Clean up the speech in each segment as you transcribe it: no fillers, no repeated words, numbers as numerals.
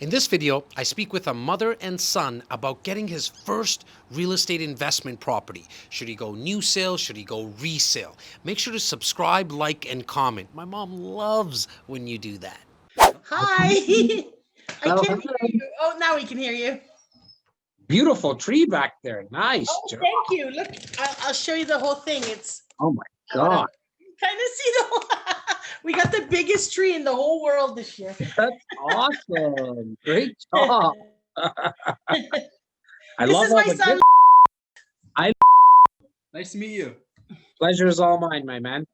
In this video, I speak with a mother and son about getting his first real estate investment property. Should he go new sale? Should he go resale? Make sure to subscribe, like, and comment. My mom loves when you do that. Hi. I Well, can't hear you. Oh, now we can hear you. beautiful tree back there. Nice. Oh, thank you. Look, I'll show you the whole thing. It's Oh my God. kind of see the whole. We got the biggest tree in the whole world this year. That's awesome. Great job. I This love is all my the son. gifts. Nice to meet you. Pleasure is all mine, my man.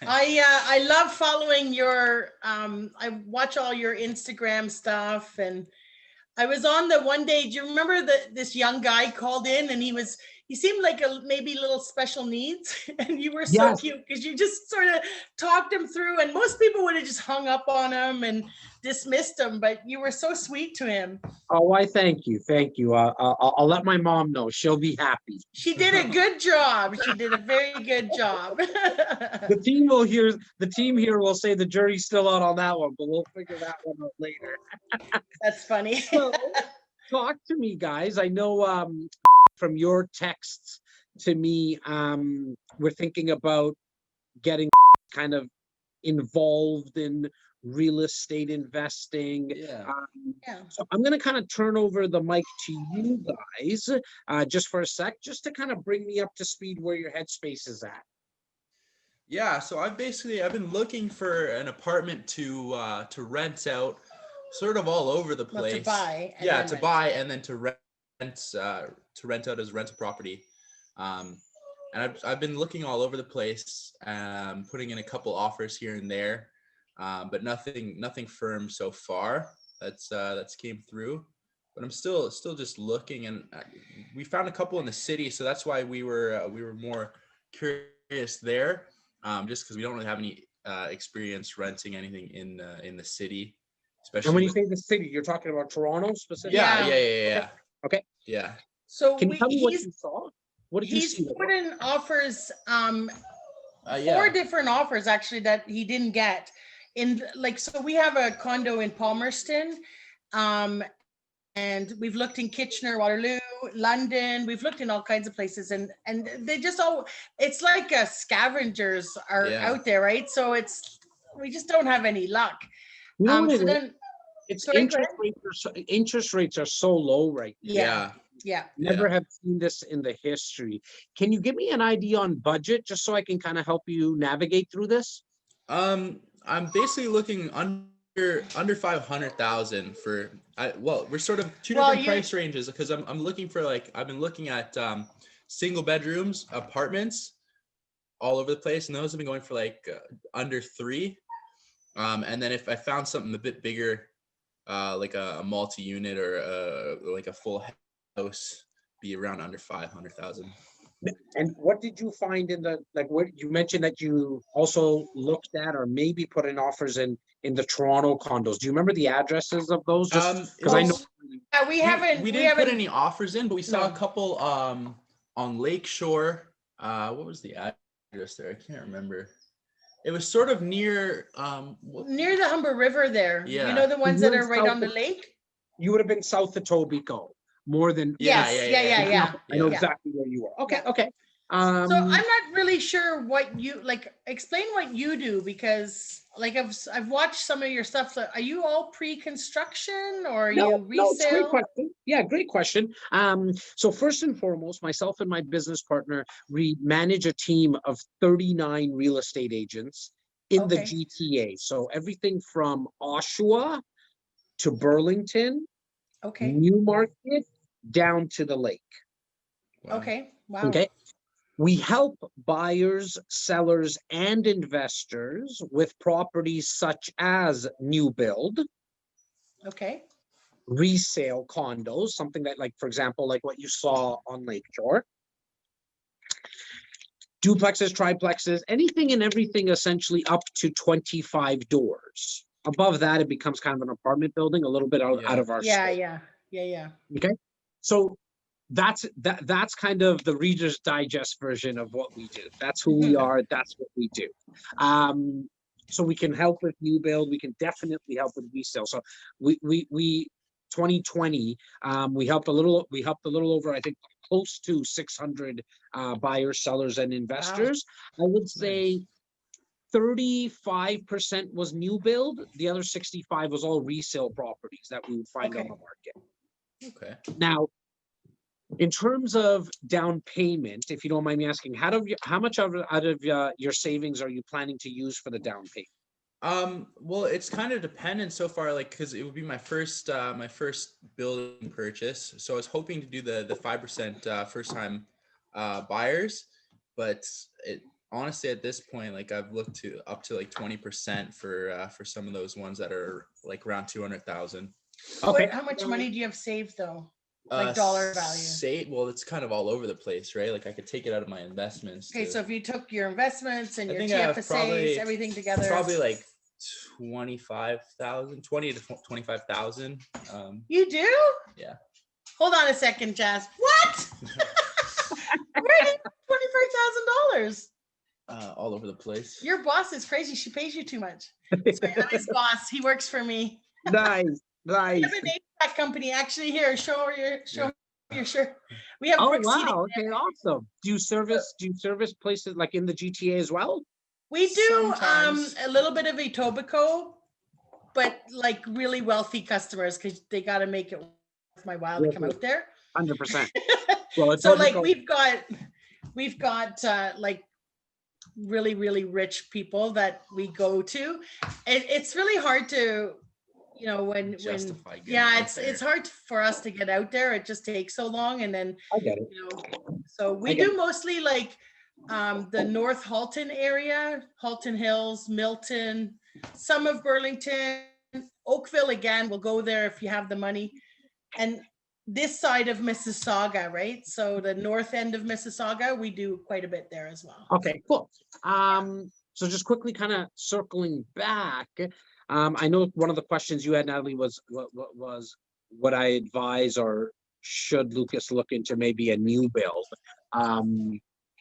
I love following your I watch all your Instagram stuff, and I was on the one day. Do you remember this young guy called in, and he seemed like maybe little special needs, and you were so Yes. cute because you just sort of talked him through, and most people would have just hung up on him and dismissed him, but you were so sweet to him. Oh, I thank you. Thank you. I'll let my mom know. She'll be happy. She did a good job. She did a very good job. The team here will say the jury's still out on that one, but we'll figure that one out later. That's funny. So, talk to me, guys. I know from your texts to me, we're thinking about getting kind of involved in real estate investing. Yeah. Yeah. So I'm going to kind of turn over the mic to you guys just for a sec, just to kind of bring me up to speed where your headspace is at. Yeah. So I've been looking for an apartment to rent out, sort of all over the Well, place. to buy. and Yeah, then to rent. buy and then to rent out as rental property. And I've been looking all over the place, putting in a couple offers here and there, but nothing firm so far that's came through. But I'm still just looking, and we found a couple in the city, so that's why we were more curious there, just because we don't really have any experience renting anything in the city, especially. And when you with- say the city, you're talking about Toronto specifically? yeah. Okay. Yeah. So Can you tell me what he's you saw? What did you he's see? put in offers, Yeah. 4 different offers actually that he didn't get. So we have a condo in Palmerston, and we've looked in Kitchener, Waterloo, London. We've looked in all kinds of places, and they just it's like scavengers are Yeah. out there, right? So we just don't have any luck. You know what it So is? then, It's sorry, go interest rates are so low right now. yeah. Never have seen this in the history. Can you give me an idea on budget, just so I can kind of help you navigate through this? I'm basically looking under 500,000 for. We're sort of two different price ranges, because I'm looking for, like, I've been looking at single bedrooms, apartments all over the place, and those have been going for like under 3. And then if I found something a bit bigger, like a multi-unit or like a full house, be around under 500,000. And what did you find in what you mentioned that you also looked at or maybe put in offers in the Toronto condos? Do you remember the addresses of those? Just because I know. We haven't. We didn't put any offers in, but we saw a couple on Lakeshore. What was the address there? I can't remember. It was sort of near near the Humber River there. Yeah. You know, the ones that are right on the lake? You would have been south of Tobico, more than. Yeah. I know exactly where you are. Okay, Yeah. okay. So I'm not really sure what you explain what you do, because I've watched some of your stuff. So are you all pre-construction, or are you resale? It's a great question. Yeah, great question. So first and foremost, myself and my business partner, we manage a team of 39 real estate agents in the GTA. So everything from Oshawa to Burlington, Newmarket, down to the lake. Wow. Okay. Wow. Okay. We help buyers, sellers, and investors with properties such as new build, resale condos, something that, like, for example, like what you saw on Lakeshore, duplexes, triplexes, anything and everything essentially up to 25 doors. Above that, it becomes kind of an apartment building, a little bit out of our scope. Yeah. Okay. So that's kind of the Reader's Digest version of what we do. That's who we are. That's what we do. So we can help with new build. We can definitely help with resale. So we 2020, we helped a little over, I think, close to 600 buyers, sellers, and investors. I would say 35% was new build. The other 65 was all resale properties that we would find on the market. Okay. Now, in terms of down payment, if you don't mind me asking, how much out of your savings are you planning to use for the down payment? Well, it's kind of dependent so far, like, because it would be my first building purchase. So I was hoping to do the 5% first time buyers, but it honestly at this point, like, I've looked to up to like 20% for some of those ones that are like around 200,000. Okay. How much money do you have saved though? Like dollar value? Well, it's kind of all over the place, right? Like I could take it out of my investments. Okay, so if you took your investments and I your think I have TFSAs, everything together, probably like 25,000, 20 to 25,000. You do? Yeah. Hold on a second, Jas. What? Where did $25,000? All over the place. Your boss is crazy. She pays you too much. Sorry, I'm his boss. He works for me. Nice. We have an HVAC company. Actually, here, show your shirt. We have brick seating. Okay, awesome. Do you service places like in the GTA as well? We do Sometimes. a little bit of Etobicoke, but like really wealthy customers because they got to make it worth my while to come out there. 100%. Well, So like we've got like really, really rich people that we go to. It's really hard to, when Justify getting yeah, out there. it's hard for us to get out there. It just takes so long. And then, I get it. So we do mostly like the North Halton area, Halton Hills, Milton, some of Burlington, Oakville. Again, we'll go there if you have the money. And this side of Mississauga, right? So the north end of Mississauga, we do quite a bit there as well. Okay, cool. So just quickly kind of circling back, I know one of the questions you had, Natalie, was what I advise, or should Lucas look into maybe a new build?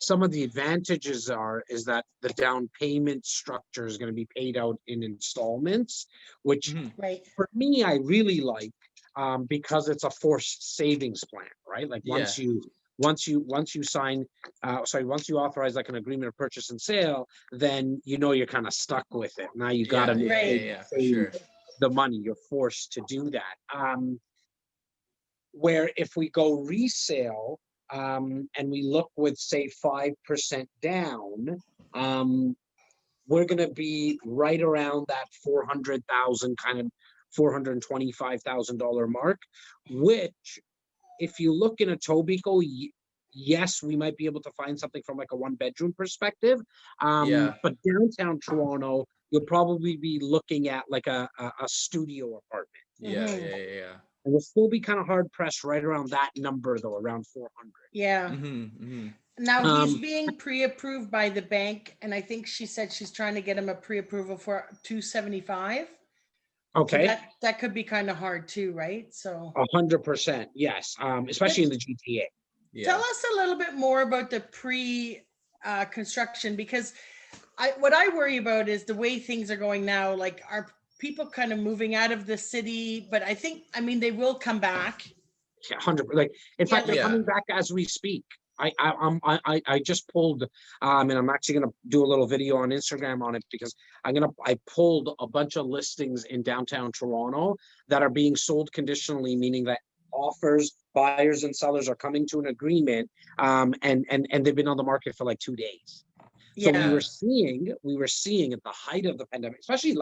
Some of the advantages is that the down payment structure is going to be paid out in installments, which for me, I really like, because it's a forced savings plan, right? Like once you sign, once you authorize like an agreement of purchase and sale, then you're kind of stuck with it. Now you got to for sure. the money. You're forced to do that. Where if we go resale, and we look with say 5% down, we're going to be right around that 400,000 kind of $425,000 mark, which if you look in Etobicoke, yes, we might be able to find something from like a 1-bedroom perspective. But downtown Toronto, you'll probably be looking at like a studio apartment. Yeah. And we'll still be kind of hard pressed right around that number though, around 400. Yeah. Now he's being pre-approved by the bank, and I think she said she's trying to get him a pre-approval for 275. Okay. So that could be kind of hard too, right? So 100%, yes. Especially in the GTA. Tell us a little bit more about the construction, because what I worry about is the way things are going now. Like, are people kind of moving out of the city? But I mean, they will come back. Yeah, 100%. Like, in fact, they're coming back as we speak. I just pulled, and I'm actually going to do a little video on Instagram on it, because I pulled a bunch of listings in downtown Toronto that are being sold conditionally, meaning that buyers and sellers are coming to an agreement, and they've been on the market for like 2 days. So we were seeing at the height of the pandemic, especially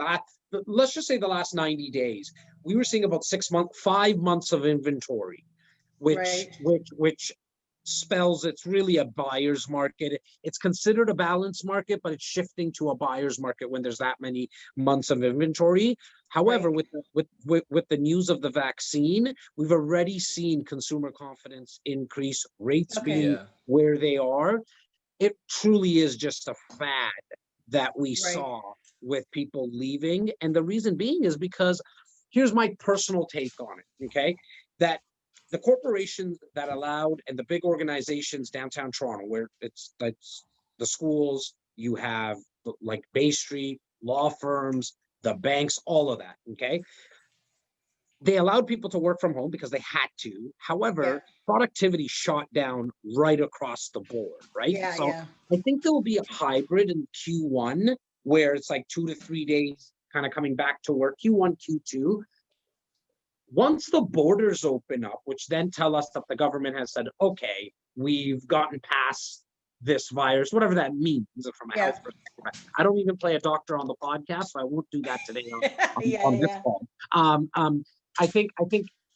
let's just say the last 90 days, we were seeing about 5 months of inventory, which spells it's really a buyer's market. It's considered a balanced market, but it's shifting to a buyer's market when there's that many months of inventory. However, with the news of the vaccine, we've already seen consumer confidence increase, rates being where they are. It truly is just a fad that we saw with people leaving. And the reason being is because, here's my personal take on it, okay? That the corporations that allowed, and the big organizations downtown Toronto, where it's the schools, you have like Bay Street, law firms, the banks, all of that, okay? They allowed people to work from home because they had to. However, productivity shot down right across the board, right? Yeah, So yeah. I think there will be a hybrid in Q1 where it's like 2 to 3 days kind of coming back to work, Q1, Q2. Once the borders open up, which then tell us that the government has said, okay, we've gotten past this virus, whatever that means from a health perspective. I don't even play a doctor on the podcast, so I won't do that today on this call. I think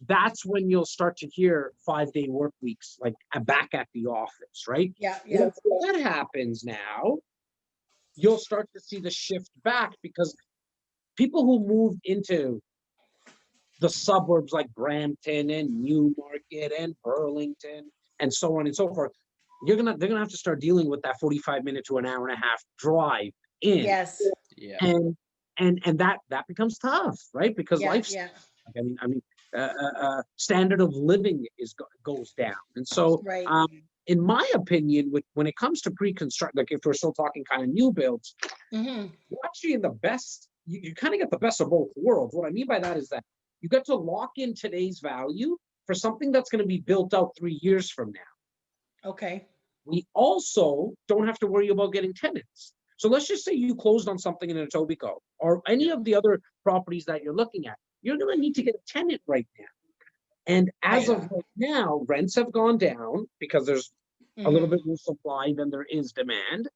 that's when you'll start to hear 5-day work weeks, like back at the office, right? Yeah. Once that happens now, you'll start to see the shift back because people who moved into the suburbs like Brampton and Newmarket and Burlington and so on and so forth, they're gonna have to start dealing with that 45-minute to an hour and a half drive in. Yes. Yeah. And that becomes tough, right? Because life's, standard of living goes down. And so in my opinion, when it comes to pre-construct, like if we're still talking kind of new builds, you're actually in the best, you kind of get the best of both worlds. What I mean by that is that you get to lock in today's value for something that's going to be built out 3 years from now. Okay. We also don't have to worry about getting tenants. So let's just say you closed on something in Etobicoke or any of the other properties that you're looking at. You're going to need to get a tenant right now. And as of right now, rents have gone down because there's a little bit more supply than there is demand.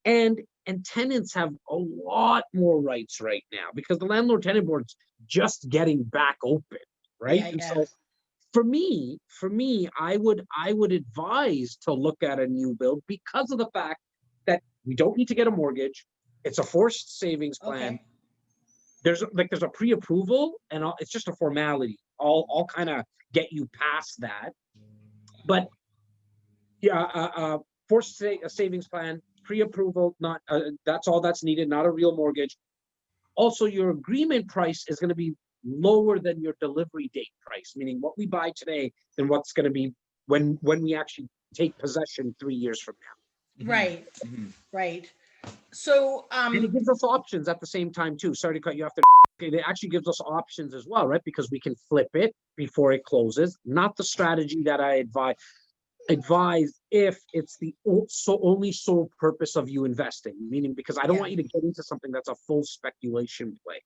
And tenants have a lot more rights right now because the landlord-tenant board's just getting back open, right? So for me, I would advise to look at a new build because of the fact that we don't need to get a mortgage. It's a forced savings plan. Okay. There's a pre-approval and it's just a formality. I'll kind of get you past that. But forced savings plan, pre-approval, not that's all that's needed, not a real mortgage. Also, your agreement price is going to be lower than your delivery date price, meaning what we buy today than what's going to be when we actually take possession 3 years from now. Right. Right. So and it gives us options at the same time too. Sorry to cut you off there. It actually gives us options as well, right? Because we can flip it before it closes. Not the strategy that I advise if it's the only sole purpose of you investing, meaning because I don't want you to get into something that's a full speculation play.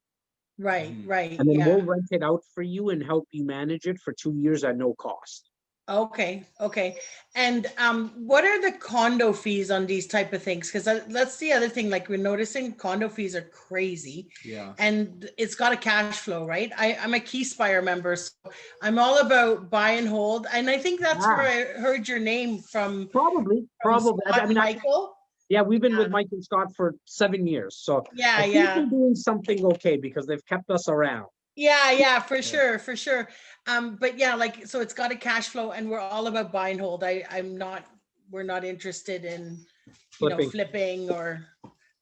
Right. And then we'll rent it out for you and help you manage it for 2 years at no cost. Okay. And what are the condo fees on these type of things? Because that's the other thing, like we're noticing condo fees are crazy. Yeah. And it's got a cash flow, right? I'm a Keyspire member, so I'm all about buy and hold. And I think that's where I heard your name from. Probably. I mean, Michael. We've been with Mike and Scott for 7 years. So I think they're doing something okay because they've kept us around. Yeah, for sure. But like, so it's got a cash flow and we're all about buy and hold. We're not interested in, flipping or,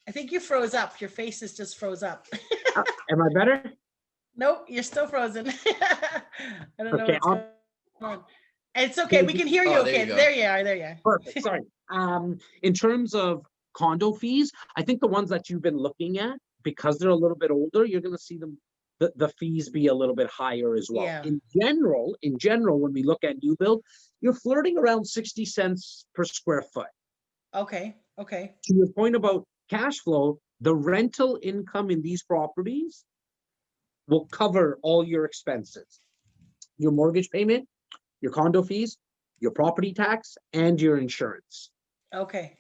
I think you froze up. Your face is just froze up. Am I better? Nope, you're still frozen. I don't know what's going on. It's okay. We can hear you. Okay, there you are. Perfect. Sorry. In terms of condo fees, I think the ones that you've been looking at, because they're a little bit older, you're going to see them, the fees be a little bit higher as well. Yeah. In general, when we look at new build, you're flirting around 60 cents per square foot. Okay. To your point about cash flow, the rental income in these properties will cover all your expenses, your mortgage payment, your condo fees, your property tax, and your insurance. Okay.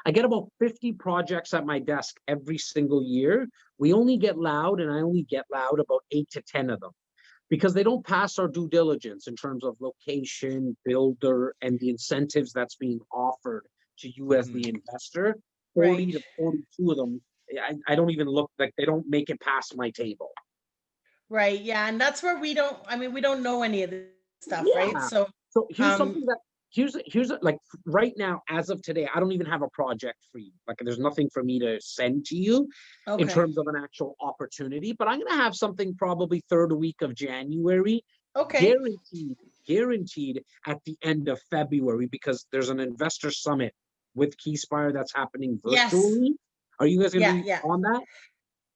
I get about 50 projects at my desk every single year. We only get loud, and I only get loud about 8 to 10 of them because they don't pass our due diligence in terms of location, builder, and the incentives that's being offered to you as the investor. 40 to 42 of them, I don't even look, like they don't make it past my table. Right. Yeah. And that's where we don't know any of this stuff, right? So here's something that, here's like right now, as of today, I don't even have a project for you. Like there's nothing for me to send to you in terms of an actual opportunity, but I'm going to have something probably third week of January. Okay. Guaranteed at the end of February, because there's an investor summit with Keyspire that's happening virtually. Are you guys gonna be Yeah. on that?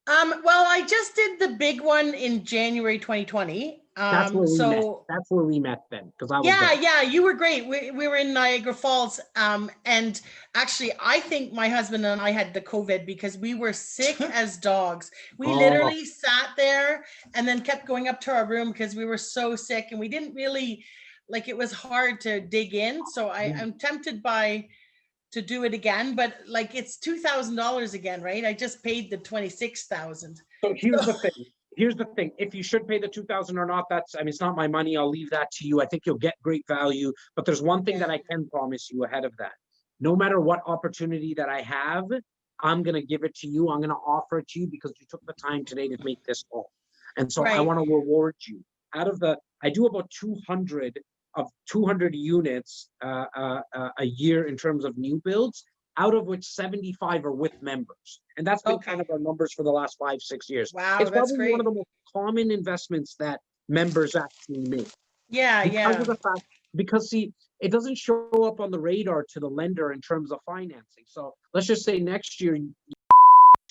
Well, I just did the big one in January 2020. That's where we met. That's where we met then, because I was there. Yeah, you were great. We were in Niagara Falls. And actually, I think my husband and I had the COVID because we were sick as dogs. We literally sat there and then kept going up to our room because we were so sick and we didn't really, like, it was hard to dig in. So I'm tempted to do it again, but like it's $2,000 again, right? I just paid the 26,000. So here's the thing. Here's the thing. If you should pay the 2,000 or not, that's, I mean, it's not my money. I'll leave that to you. I think you'll get great value. But there's one thing that I can promise you ahead of that. No matter what opportunity that I have, I'm going to give it to you. I'm going to offer it to you because you took the time today to make this call. And so I want to reward you. Out of the, I do about 200 units a year in terms of new builds, out of which 75 are with members. And that's been kind of our numbers for the last 5-6 years. Wow, it's that's probably great. one of the most common investments that members actually make. Because of the fact, because see, it doesn't show up on the radar to the lender in terms of financing. So let's just say next year, you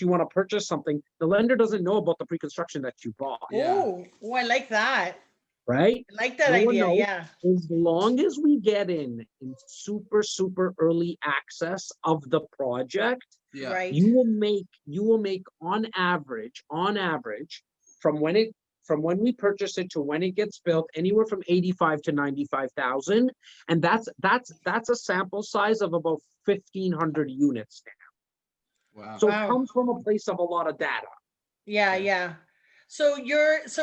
want to purchase something, the lender doesn't know about the pre-construction that you bought. Oh, I like that. Right? I like that idea, yeah. As long as we get in super early access of the project, you will make on average from when we purchase it to when it gets built, anywhere from 85 to 95,000, and that's a sample size of about 1,500 units now. Wow. So it comes from a place of a lot of data. Yeah. So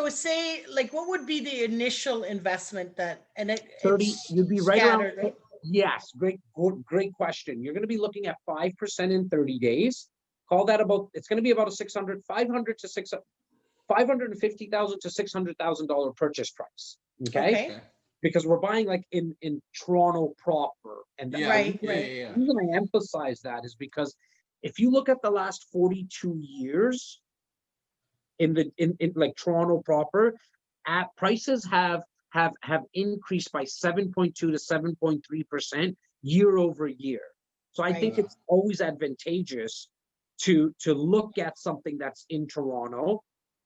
say, like, what would be the initial investment that, and it 30, you'd be right around, right? Yes, great question. You're going to be looking at 5% in 30 days. Call that about, it's going to be about a $550,000 to $600,000 purchase price. Okay. Because we're buying like in Toronto proper. And the reason I emphasize that is because if you look at the last 42 years, in like Toronto proper, prices have increased by 7.2 to 7.3% year over year. So I think it's always advantageous to look at something that's in Toronto.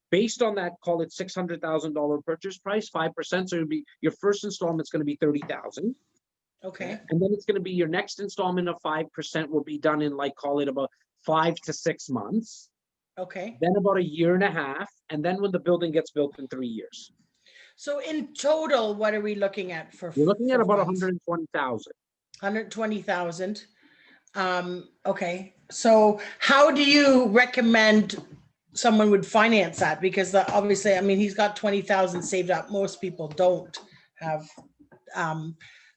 Based on that, call it $600,000 purchase price, 5%. So it'll be your first installment's going to be $30,000. Okay. And then it's going to be your next installment of 5% will be done in, like, call it about 5 to 6 months. Okay. Then about a year and a half, and then when the building gets built in 3 years. So in total, what are we looking at for? You're looking at about 120,000. 120,000. Okay. So how do you recommend someone would finance that? Because obviously, I mean, he's got 20,000 saved up. Most people don't have.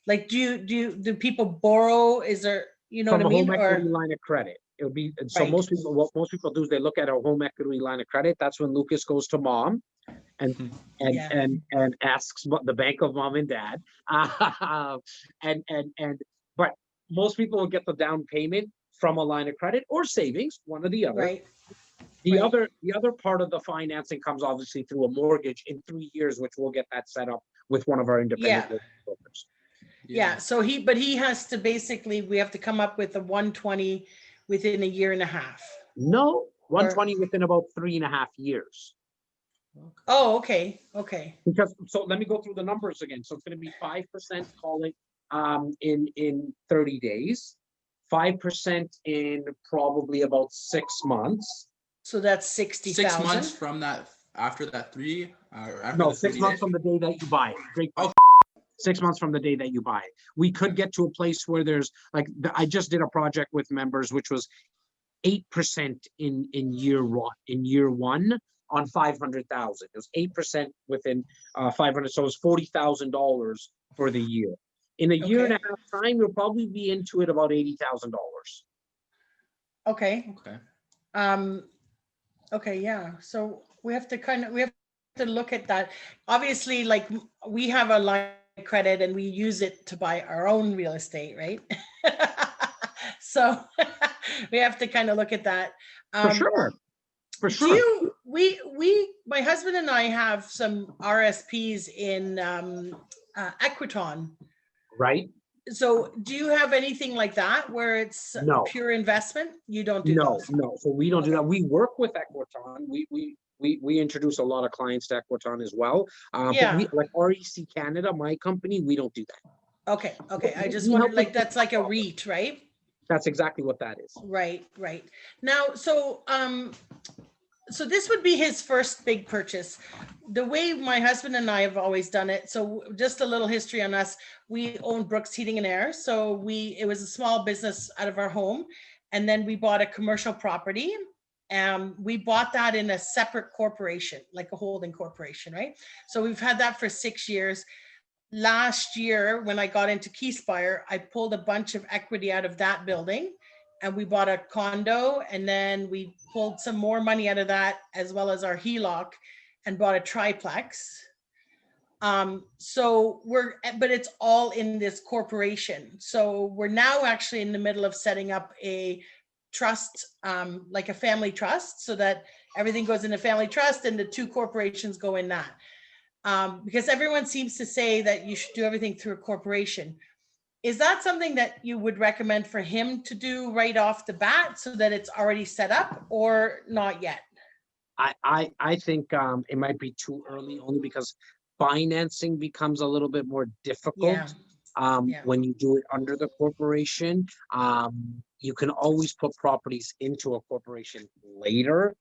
Like, do people borrow? Is there, you know, from what I mean? Home equity line of credit. It'll be so most people. What most people do is they look at a home equity line of credit. That's when Lucas goes to mom, and asks the bank of mom and dad. But most people will get the down payment from a line of credit or savings, one or the other. The other part of the financing comes obviously through a mortgage in 3 years, which we'll get that set up with one of our independent brokers. So he has to basically, we have to come up with a 120 within a year and a half. No, 120 within about 3.5 years. Oh, okay. Because so let me go through the numbers again. So it's going to be 5%, call it, in 30 days, 5% in probably about 6 months. So that's 60,000. 6 months from that, after that 3? No, 6 months from the day that you buy it. Great. 6 months from the day that you buy it. We could get to a place where there's like, I just did a project with members, which was 8% in year one on 500,000. It was 8% within 500. So it was $40,000 for the year. In a year and a half time, you'll probably be into it about $80,000. Okay. Okay. Yeah. So we have to look at that. Obviously, like, we have a line of credit and we use it to buy our own real estate, right? So we have to kind of look at that. For sure. My husband and I have some RSPs in Equiton. Right. So do you have anything like that where it's No. pure investment? You don't do No, those? no. So we don't do Okay. that. We work with Equiton. We introduce a lot of clients to Equiton as well. But Yeah. we, like REC Canada, my company, we don't do that. Okay, okay. I just We help wondered, with like, that's like a problem. REIT, right? That's exactly what that is. Right, right. Now, so this would be his first big purchase. The way my husband and I have always done it. So just a little history on us. We own Brooks Heating and Air. So it was a small business out of our home. And then we bought a commercial property. We bought that in a separate corporation, like a holding corporation, right? So we've had that for 6 years. Last year, when I got into Keyspire, I pulled a bunch of equity out of that building and we bought a condo, and then we pulled some more money out of that as well as our HELOC and bought a triplex. But it's all in this corporation. So we're now actually in the middle of setting up a trust, like a family trust, so that everything goes in a family trust and the two corporations go in that. Because everyone seems to say that you should do everything through a corporation. Is that something that you would recommend for him to do right off the bat so that it's already set up, or not yet? I think it might be too early, only because financing becomes a little bit more difficult when you do it under the corporation. You can always put properties into a corporation later.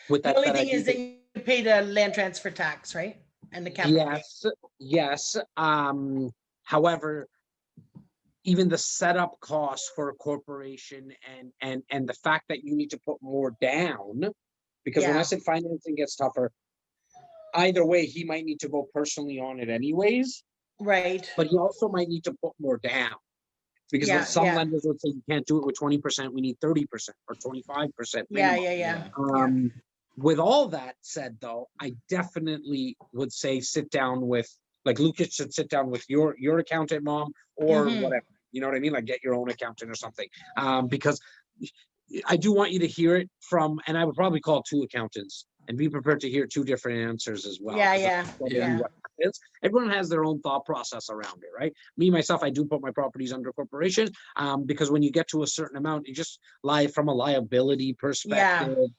With The that only said, thing is that you pay the land transfer tax, right? And the capital gain. yes. However, even the setup costs for a corporation and the fact that you need to put more down, because when I said financing gets tougher, either way, he might need to go personally on it anyways. Right. But he also might need to put more down, because some lenders would say you can't do it with 20%, we need 30% or 25% minimum. With all that said, though, I definitely would say sit down with, like, Lucas should sit down with your accountant, Mom, or whatever. You know what I mean? Like, get your own accountant or something. Because I do want you to hear it from, and I would probably call 2 accountants and be prepared to hear 2 different answers as well. Everyone has their own thought process around it, right? Me, myself, I do put my properties under corporation because when you get to a certain amount, you just lie from a liability perspective.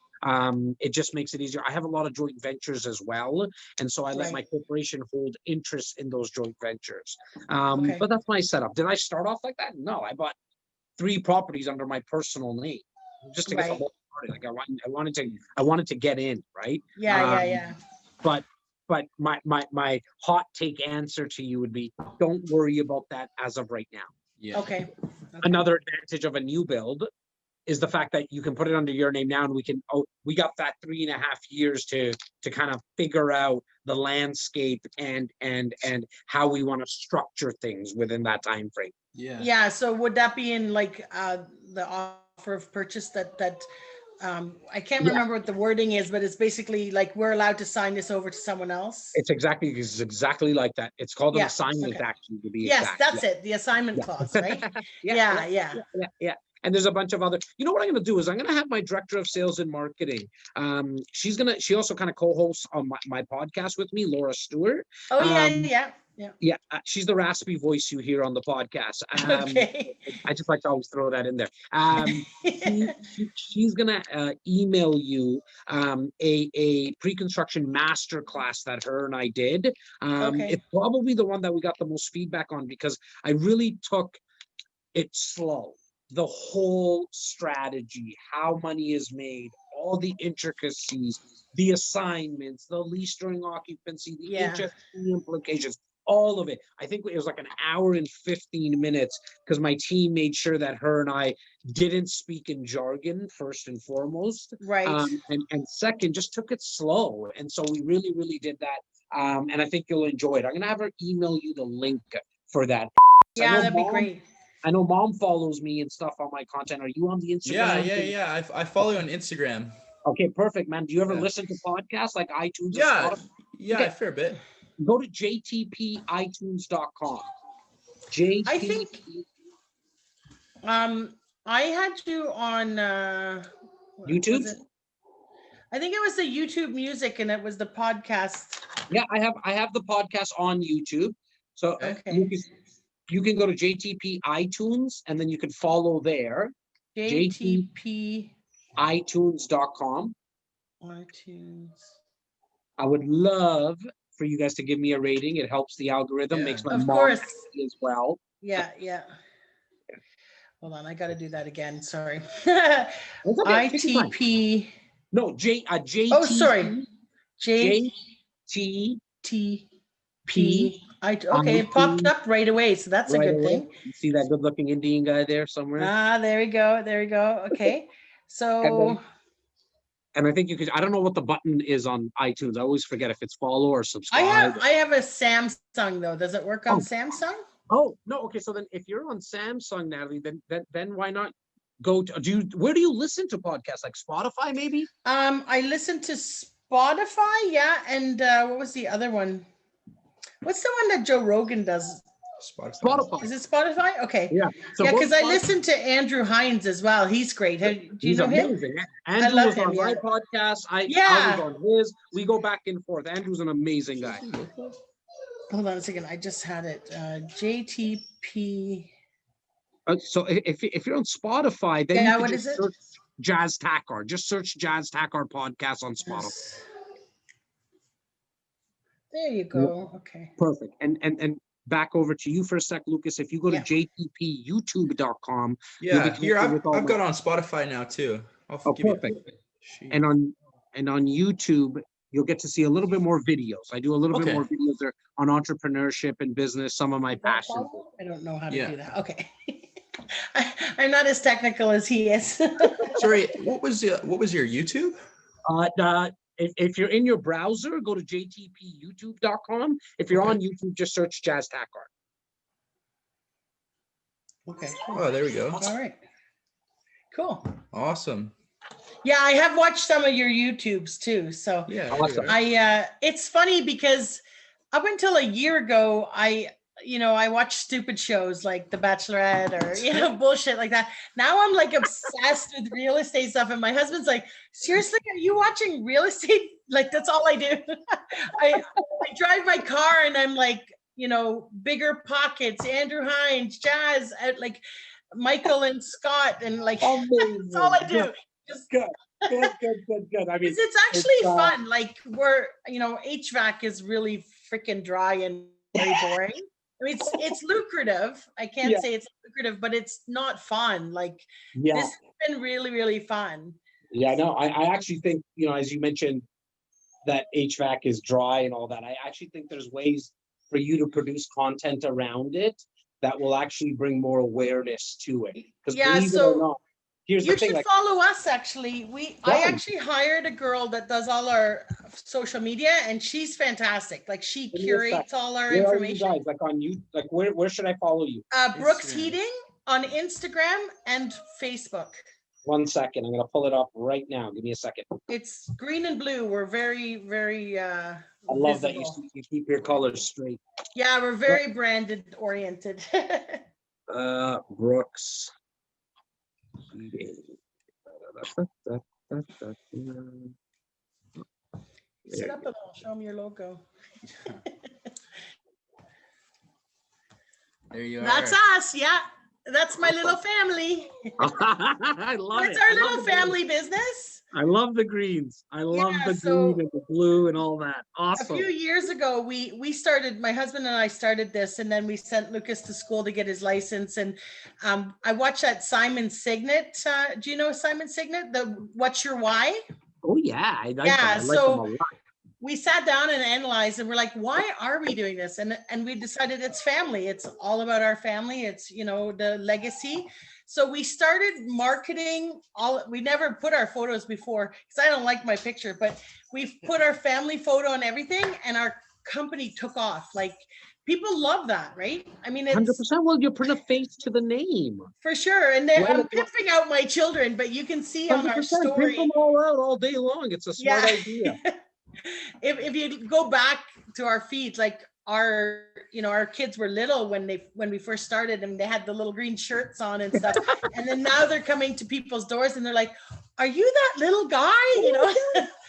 It just makes it easier. I have a lot of joint ventures as well, and so I let my corporation hold interest in those joint ventures. But that's my setup. Did I start off like that? No, I bought 3 properties under my personal name just to get the whole party. Like I wanted to get in, right? But my hot take answer to you would be, don't worry about that as of right now. Okay. Another advantage of a new build is the fact that you can put it under your name now, and we got that 3.5 years to kind of figure out the landscape and how we want to structure things within that time frame. So would that be in like the offer of purchase that I can't remember what the wording is, but it's basically like we're allowed to sign this over to someone else? It's exactly like that. It's called an assignment, actually, to be exact. Yes, that's it. The assignment clause, right? Yeah. And there's a bunch of other, you know what I'm going to do is I'm going to have my director of sales and marketing. She also kind of co-hosts on my podcast with me, Laura Stewart. She's the raspy voice you hear on the podcast. I just like to always throw that in there. She's going to email you a pre-construction master class that her and I did. It's probably the one that we got the most feedback on, because I really took it slow. The whole strategy, how money is made, all the intricacies, the assignments, the lease during occupancy, the HST implications, all of it. I think it was like an hour and 15 minutes, because my team made sure that her and I didn't speak in jargon, first and foremost. And second, just took it slow. And so we really, really did that. And I think you'll enjoy it. I'm going to have her email you the link for that. That'd be great. I know Mom follows me and stuff on my content. Are you on the Instagram? Yeah. I follow you on Instagram. Okay, perfect, man. Do you ever listen to podcasts like iTunes? Yeah, a fair bit. Go to jtpitunes.com. I think I had you on YouTube. I think it was the YouTube music, and it was the podcast. Yeah, I have the podcast on YouTube. So Lucas, you can go to JTP iTunes and then you can follow there. JTP iTunes.com. iTunes. I would love for you guys to give me a rating. It helps the algorithm, makes my Of mom course. happy as well. Yeah. Hold on, I got to do that again. Sorry. That's okay. Take your time. ITP. No, JTP. Oh, sorry. JTP. Okay, it popped up right away, so that's a good thing. You see that good-looking Indian guy there somewhere? There we go. Okay, so. And I think you could. I don't know what the button is on iTunes. I always forget if it's follow or subscribe. I have a Samsung though. Does it work on Samsung? Oh no. Okay, so then if you're on Samsung, Natalie, then why not go to? Where do you listen to podcasts? Like Spotify, maybe? I listen to Spotify, yeah, and what was the other one? What's the one that Joe Rogan does? Spotify. Is it Spotify? Okay. Yeah. So because I listen to Andrew Hines as well. He's great. Do you know amazing. him? Andrew was on my podcast. I was on his. We go back and forth. Andrew's an amazing guy. Hold on a second. I just had it. JTP. So if you're on Spotify, then you can just search Jas Takhar. Just search Jas Takhar podcast on Spotify. There you go. Okay. Perfect. And back over to you for a sec, Lucas. If you go to jtpyoutube.com, here I've got on Spotify now too. Perfect. And on YouTube, you'll get to see a little bit more videos. I do a little bit more videos there on entrepreneurship and business, some of my passions. I don't know how to do that. Okay. I'm not as technical as he is. Sorry, what was your YouTube? If you're in your browser, go to jtpyoutube.com. If you're on YouTube, just search Jas Takhar. Okay. Oh, there we go. All right. Cool. Awesome. Yeah, I have watched some of your YouTubes too. So yeah, awesome. It's funny because up until a year ago, I watch stupid shows like The Bachelorette or, bullshit like that. Now I'm like obsessed with real estate stuff. And my husband's like, seriously, are you watching real estate? Like, that's all I do. I drive my car and I'm like, Bigger Pockets, Andrew Hines, Jazz, like Michael and Scott. And like, that's all I do. Good. I mean, it's actually fun. Like HVAC is really freaking dry and very boring. I mean, it's lucrative. I can't say it's lucrative, but it's not fun. Like this has been really, really fun. Yeah, no, I actually think, as you mentioned, that HVAC is dry and all that. I actually think there's ways for you to produce content around it that will actually bring more awareness to it. Because believe it or not, here's the thing. You should follow us, actually. I actually hired a girl that does all our social media, and she's fantastic. Like, she curates all our information. Where are you guys? Like on you? Like where should I follow you? Brooks Heating on Instagram and Facebook. 1 second, I'm gonna pull it up right now. Give me a second. It's green and blue. We're very, very. I love that you keep your colors straight. Yeah, we're very branded oriented. Brooks. Sit up a little, show them your logo. There you are. That's us, yeah. That's my little family. I love it. It's our little family business. I love the greens. I love the green and the blue and all that. Awesome. A few years ago, we started, my husband and I started this, and then we sent Lucas to school to get his license. And I watched that Simon Signet. Do you know Simon Signet? The What's Your Why? Oh, yeah. I like them. I like them a lot. We sat down and analyzed, and we're like, why are we doing this? And we decided it's family. It's all about our family. It's, the legacy. So we started marketing we never put our photos before because I don't like my picture, but we've put our family photo on everything, and our company took off. Like, people love that, right? I mean, it's 100%. Well, you put a face to the name. For sure. And then I'm pimping out my children, but you can see on our story. Pimp them all out all day long. It's a smart idea. If you go back to our feeds, like our kids were little when we first started, and they had the little green shirts on and stuff. And then now they're coming to people's doors and they're like, are you that little guy? You know,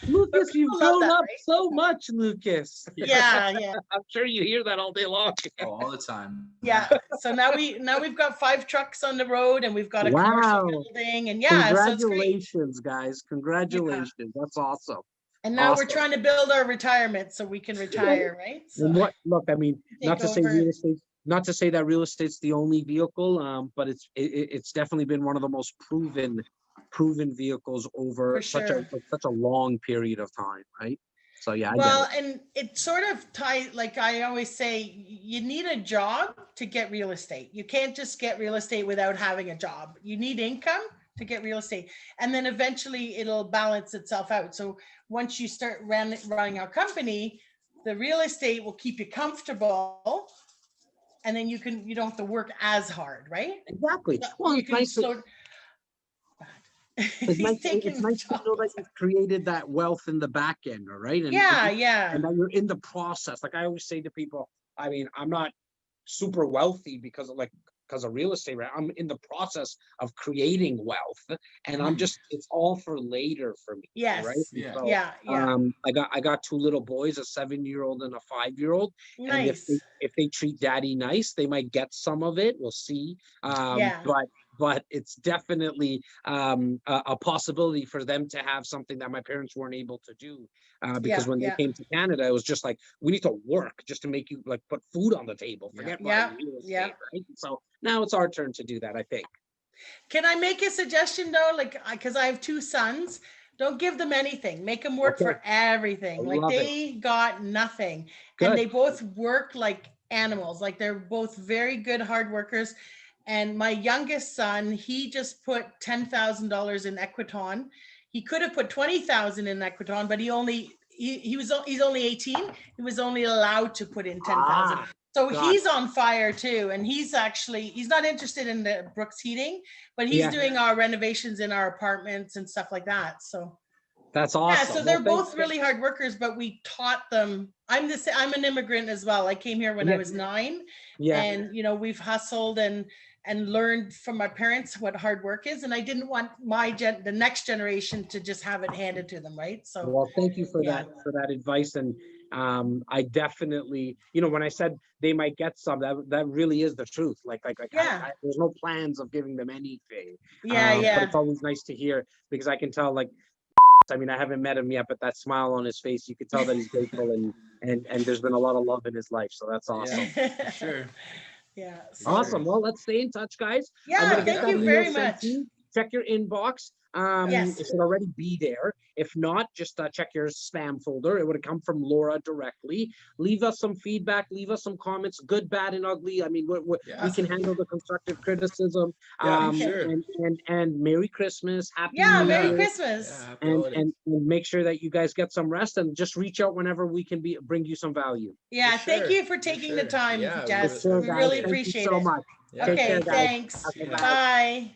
Lucas, you people love grown that, up right? so much, Lucas. Yeah, yeah, I'm sure you hear that all day long. Oh, all the time. yeah. So now we've got 5 trucks on the road, and we've got a commercial Wow. building, and yeah, so it's great. Congratulations, guys. Congratulations. That's awesome. And now we're Awesome. trying to build our retirement so we can retire, right? So And what, look, I mean, not take to say over. real estate, not to say that real estate's the only vehicle, but it's definitely been one of the most proven vehicles over For sure. such a long period of time, right? So yeah, I get Well, it. and it sort of ties, like I always say, you need a job to get real estate. You can't just get real estate without having a job. You need income to get real estate. And then eventually it'll balance itself out. So once you start running our company, the real estate will keep you comfortable. And then you don't have to work as hard, right? Exactly. Well, You it's can nice to, slow. it's nice, He's taking it's the nice to know that chocolate. you've created that wealth in the back end, all right? Yeah, And yeah. that you're in the process. Like I always say to people, I mean, I'm not super wealthy because of real estate, right? I'm in the process of creating wealth, and I'm just, it's all for later for me. Yes. Right. Yeah. So, Yeah, yeah. I got 2 little boys, a 7-year-old and a 5-year-old. And Nice. if they treat daddy nice, they might get some of it. We'll see. Yeah. But it's definitely a possibility for them to have something that my parents weren't able to do. Because when they came to Canada, it was just like, we need to work just to make you like put food on the table. Forget about real estate, right? So now it's our turn to do that, I think. Can I make a suggestion though? Like, because I have 2 sons, don't give them anything. Make them work for everything. Like they got nothing, and they both work like animals. Like they're both very good hard workers. And my youngest son, he just put $10,000 in Equiton. He could have put 20,000 in Equiton, but he's only 18. He was only allowed to put in 10,000. So he's on fire too. And he's not interested in the Brooks heating, but he's doing our renovations in our apartments and stuff like that. So that's awesome. Yeah, so they're both really hard workers, but we taught them. I'm an immigrant as well. I came here when I was 9. Yeah. And we've hustled and learned from my parents what hard work is. And I didn't want the next generation to just have it handed to them, right? So well, thank you for that advice. And I definitely, when I said they might get some, that really is the truth. Like there's no plans of giving them anything. But it's always nice to hear, because I can tell, like, I mean, I haven't met him yet, but that smile on his face, you can tell that he's grateful, and there's been a lot of love in his life. So that's awesome. Yeah, sure. Yeah. Awesome. Well, let's stay in touch, guys. Yeah, thank you very much. Check your inbox. It should already be there. If not, just check your spam folder. It would have come from Laura directly. Leave us some feedback. Leave us some comments, good, bad, and ugly. I mean, we can handle the constructive criticism. Sure. And Merry Christmas. Happy New Year. Merry Christmas. And make sure that you guys get some rest, and just reach out whenever we can bring you some value. Yeah, thank you for taking the time, Jas. We really appreciate it. So much. Okay, thanks. Bye.